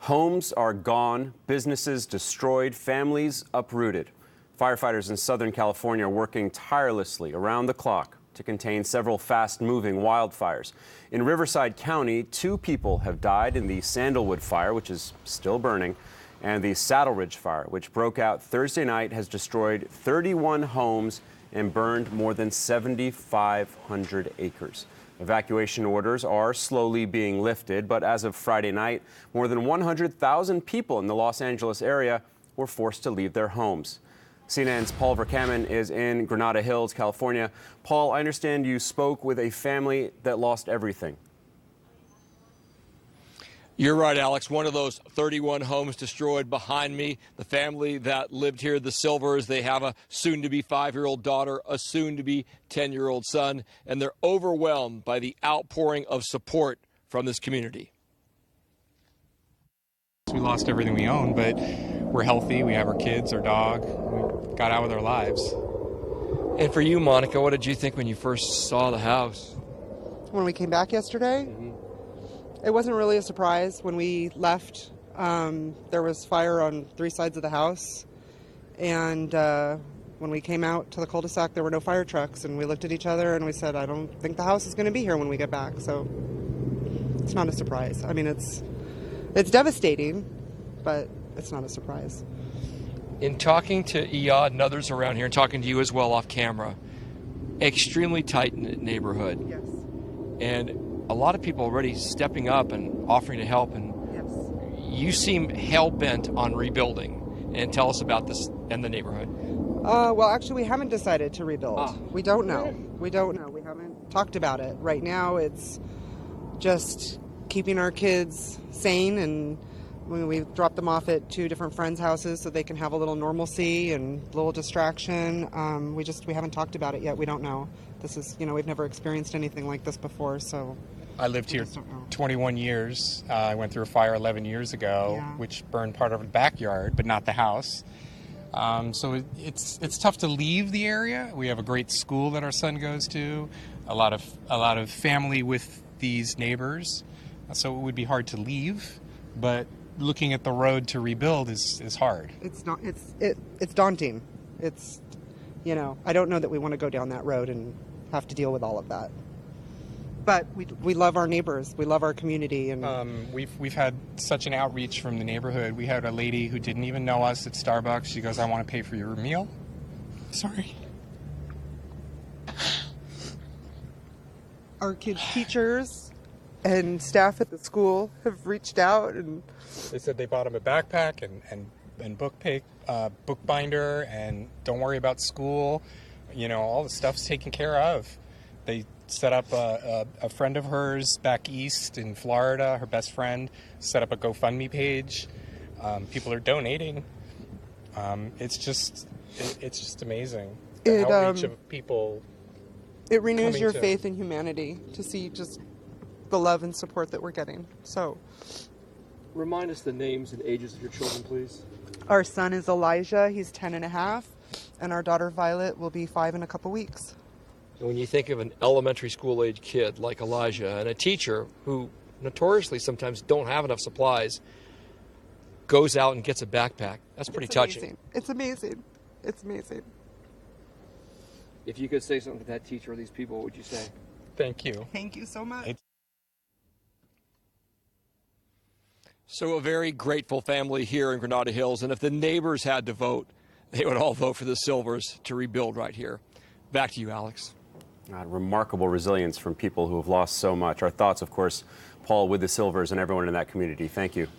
Homes are gone, businesses destroyed, families uprooted. Firefighters in Southern California are working tirelessly around the clock to contain several fast-moving wildfires. In Riverside County, 2 people have died in the Sandalwood Fire, which is still burning, and the Saddleridge Fire, which broke out Thursday night, has destroyed 31 homes and burned more than 7,500 acres. Evacuation orders are slowly being lifted, but as of Friday night, more than 100,000 people in the Los Angeles area were forced to leave their homes. CNN's Paul Vercammen is in Granada Hills, California. Paul, I understand you spoke with a family that lost everything. You're right, Alex. One of those 31 homes destroyed behind me. The family that lived here, the Silvers, they have a soon-to-be 5-year-old daughter, a soon-to-be 10-year-old son, and they're overwhelmed by the outpouring of support from this community. We lost everything we own, but we're healthy. We have our kids, our dog. We got out with our lives. And for you, Monica, what did you think when you first saw the house? When we came back yesterday, it wasn't really a surprise. When we left, there was fire on 3 sides of the house. And when we came out to the cul-de-sac, there were no fire trucks. And we looked at each other and we said, I don't think the house is going to be here when we get back. So it's not a surprise. I mean, it's devastating, but it's not a surprise. In talking to Iyad and others around here, and talking to you as well off camera, extremely tight-knit neighborhood. Yes. And a lot of people already stepping up and offering to help. And Yes. you seem hell-bent on rebuilding. And tell us about this and the neighborhood. Well, actually, we haven't decided to rebuild. We don't know. We don't know. We haven't talked about it. Right now, it's just keeping our kids sane, and we've dropped them off at 2 different friends' houses so they can have a little normalcy and a little distraction. We haven't talked about it yet. We don't know. This is, we've never experienced anything like this before, so. I lived here 21 years. I went through a fire 11 years ago, which burned part of the backyard, but not the house. So it's tough to leave the area. We have a great school that our son goes to, a lot of family with these neighbors. So it would be hard to leave, but looking at the road to rebuild is hard. It's not. It's daunting. It's, I don't know that we want to go down that road and have to deal with all of that. But we love our neighbors. We love our community, and we've had such an outreach from the neighborhood. We had a lady who didn't even know us at Starbucks. She goes, "I want to pay for your meal." Sorry. Our kids' teachers and staff at the school have reached out, and they said they bought him a backpack and book binder, and don't worry about school. All the stuff's taken care of. They set up a friend of hers back east in Florida, her best friend, set up a GoFundMe page. People are donating. It's just amazing. The outreach of people. It renews your faith in humanity to see just the love and support that we're getting. So, remind us the names and ages of your children, please. Our son is Elijah. He's 10 and a half. And our daughter Violet will be 5 in a couple weeks. And when you think of an elementary school age kid like Elijah and a teacher who notoriously sometimes don't have enough supplies, goes out and gets a backpack, that's pretty touching. It's amazing. It's amazing. If you could say something to that teacher or these people, what would you say? Thank you. Thank you so much. So a very grateful family here in Granada Hills, and if the neighbors had to vote, they would all vote for the Silvers to rebuild right here. Back to you, Alex. Remarkable resilience from people who have lost so much. Our thoughts, of course, Paul, with the Silvers and everyone in that community. Thank you.